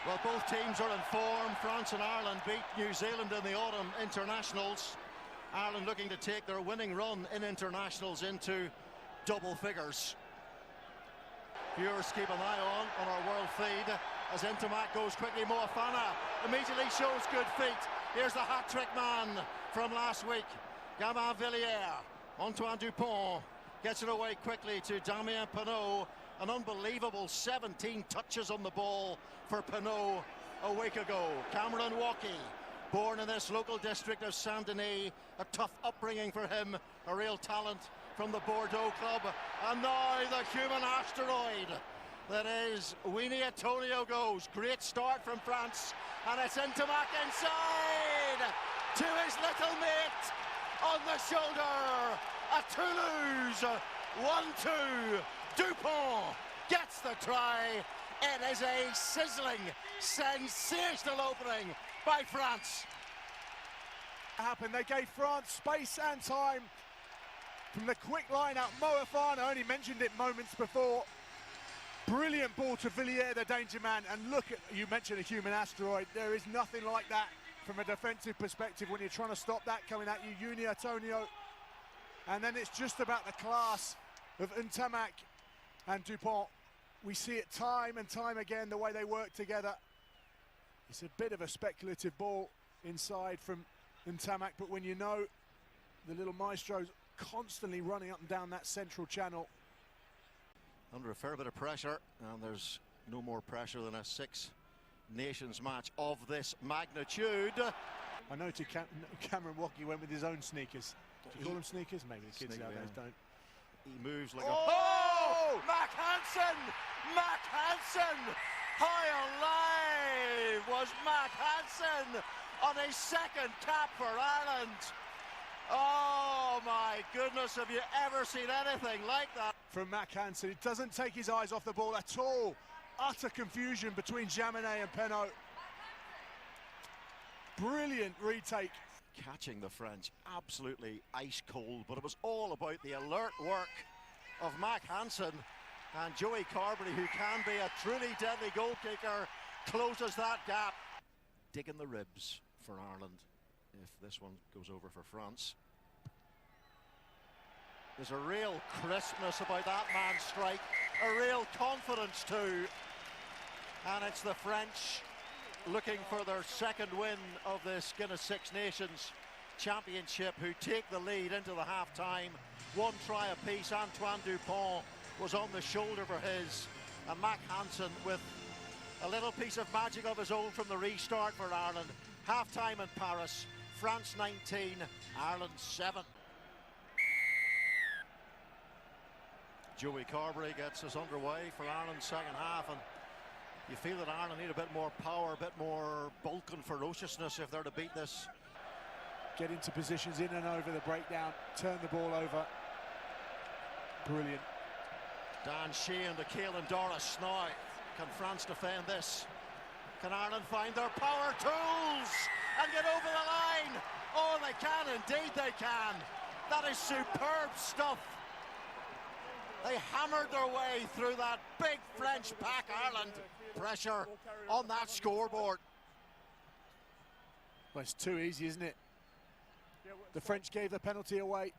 Well, both teams are in form. France and Ireland beat New Zealand in the autumn internationals. Ireland looking to take their winning run in internationals into double figures. Viewers keep an eye on our world feed as into Mack goes quickly. Moefana immediately shows good feet. Here's the hat-trick man from last week, Gabin Villiers. Antoine Dupont gets it away quickly to Damien Penaud. An unbelievable 17 touches on the ball for Penaud a week ago. Cameron Walkie, born in this local district of Saint-Denis, a tough upbringing for him, a real talent from the Bordeaux club. And now the human asteroid that is Winnie Antonio goes. Great start from France, and it's into Mack inside to his little mate on the shoulder. At Toulouse, 1-2. Dupont gets the try. It is a sizzling, sensational opening by France. They gave France space and time from the quick line out. Moefana only mentioned it moments before. Brilliant ball to Villiers, the danger man. And look at, you mentioned a human asteroid. There is nothing like that from a defensive perspective when you're trying to stop that coming at you. Uni Antonio. And then it's just about the class of Ntamak and Dupont. We see it time and time again, the way they work together. It's a bit of a speculative ball inside from Ntamak, but when you know the little maestro's constantly running up and down that central channel. Under a fair bit of pressure, and there's no more pressure than a Six Nations match of this magnitude. I know Cameron Walkie went with his own sneakers. Do you call them sneakers? Maybe the kids nowadays don't. He moves like oh! Mack Hansen! Mack Hansen! High alive was Mack Hansen on his second cap for Ireland. Oh my goodness, have you ever seen anything like that? From Mack Hansen, he doesn't take his eyes off the ball at all. Utter confusion between Jaminet and Penaud. Brilliant retake. Catching the French absolutely ice cold, but it was all about the alert work of Mack Hansen, and Joey Carberry, who can be a truly deadly goal kicker, closes that gap. Digging the ribs for Ireland if this one goes over for France. There's a real crispness about that man's strike, a real confidence too, and it's the French looking for their second win of this Guinness Six Nations Championship, who take the lead into the half-time. One try apiece. Antoine Dupont was on the shoulder for his, and Mack Hansen with a little piece of magic of his own from the restart for Ireland. Half-time in Paris, France 19, Ireland 7. Joey Carberry gets us underway for Ireland's second half, and you feel that Ireland need a bit more power, a bit more bulk and ferociousness if they're to beat this. Get into positions in and over the breakdown, turn the ball over. Brilliant. Dan Sheehan to Caelan Doris. Now, can France defend this? Can Ireland find their power tools and get over the line? Oh, they can, indeed they can. That is superb stuff. They hammered their way through that big French pack. Ireland pressure on that scoreboard. Well, it's too easy, isn't it? The French gave the penalty away.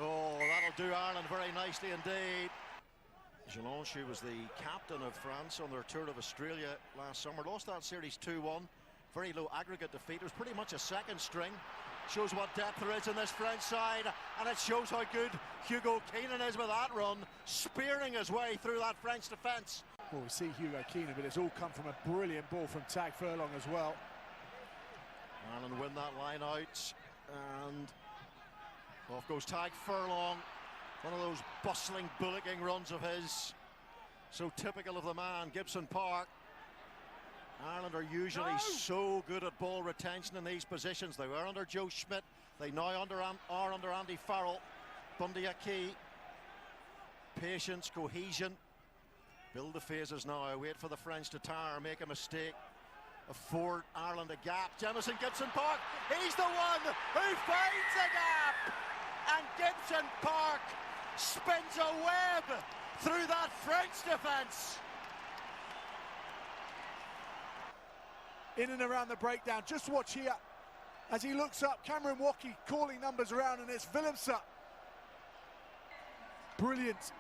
Oh, that'll do Ireland very nicely indeed. Jelange, who was the captain of France on their tour of Australia last summer, lost that series 2-1. Very low aggregate defeat. It was pretty much a second string. Shows what depth there is in this French side, and it shows how good Hugo Keenan is with that run, spearing his way through that French defence. Well, we see Hugo Keenan, but it's all come from a brilliant ball from Tag Furlong as well. Ireland win that line out, and off goes Tag Furlong. One of those bustling, bullocking runs of his, so typical of the man, Gibson Park. Ireland are usually so good at ball retention in these positions. They were under Joe Schmidt. They now are under Andy Farrell. Bundy Aki. Patience, cohesion. Build the phases now. I wait for the French to tire, make a mistake. Afford Ireland a gap. Jamison Gibson Park. He's the one who finds a gap. and Gibson Park spins a web through that French defence. In and around the breakdown, just watch here as he looks up, Cameron Wackey calling numbers around, and it's Willemse. Brilliant.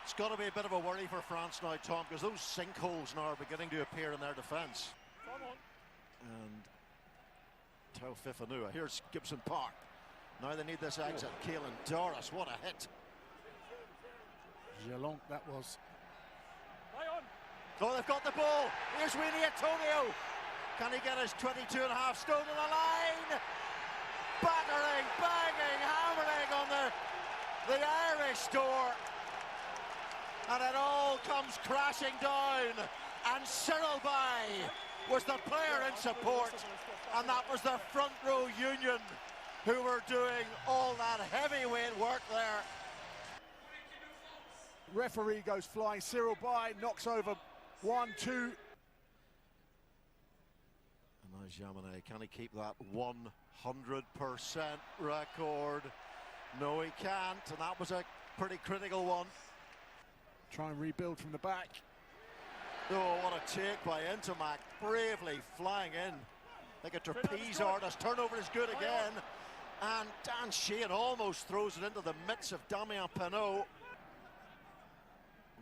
It's got to be a bit of a worry for France now, Tom, because those sinkholes now are beginning to appear in their defence. And Tao Fifanua. Here's Gibson Park. Now they need this exit. Caelan Doris, what a hit. Jalonc, that was. Oh, they've got the ball. Here's Winnie Antonio. Can he get his 22.5 stone to the line? Battering, banging, hammering on the Irish door. And it all comes crashing down. And Cyril Bay was the player in support. And that was the front row union who were doing all that heavyweight work there. Referee goes flying. Cyril Bay knocks over 1-2. And now Jaminet, can he keep that 100% record? No, he can't, and that was a pretty critical one. Try and rebuild from the back. Oh, what a take by Intermac, bravely flying in like a trapeze artist. Turnover is good again, and Dan Sheehan almost throws it into the midst of Damien Penaud.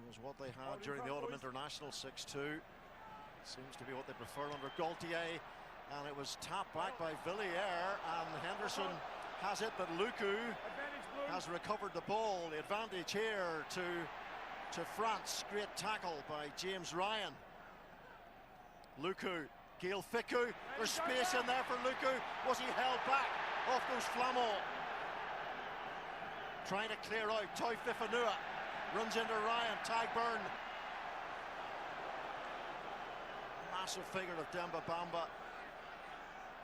Was what they had during the Autumn International 6-2. Seems to be what they prefer under Gaultier, and it was tapped back by Villiers, and Henderson has it, but Luku has recovered the ball. The advantage here to France. Great tackle by James Ryan. Luku, Gael Fickou, there's space in there for Luku. Was he held back? Off goes Flamand. Trying to clear out, Tao Fifanua runs into Ryan, Tagburn. Massive figure of Demba Bamba.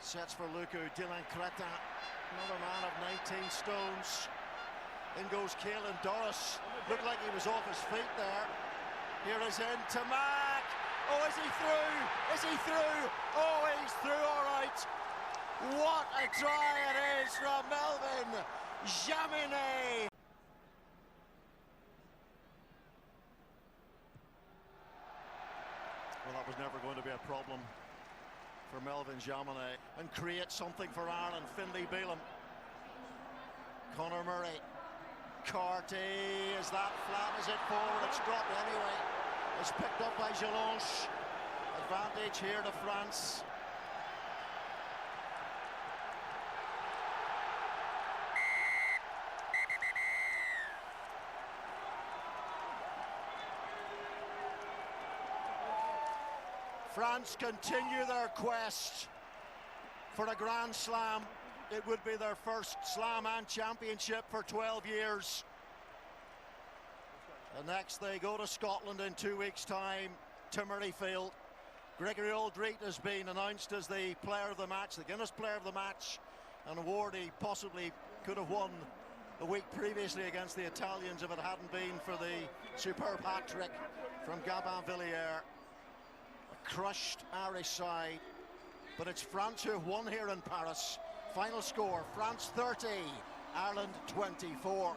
Sets for Luku, Dylan Cretin, another man of 19 stones. In goes Caelan Doris. Looked like he was off his feet there. Here is in to Mack. Oh, is he through? Is he through? Oh, he's through, all right. What a try it is from Melvin Jaminet. Well, that was never going to be a problem for Melvin Jaminet, and create something for Ireland. Finlay Bealham, Conor Murray, Carty, is that flat? Is it forward? It's dropped anyway. It's picked up by Jalonc. Advantage here to France. France continue their quest for a Grand Slam. It would be their first Slam and Championship for 12 years. And next they go to Scotland in 2 weeks' time to Murrayfield. Gregory Aldrete has been announced as the player of the match, the Guinness player of the match, an award he possibly could have won the week previously against the Italians if it hadn't been for the superb hat-trick from Gabin Villiers. A crushed Irish side, but it's France who have won here in Paris. Final score, France 30, Ireland 24.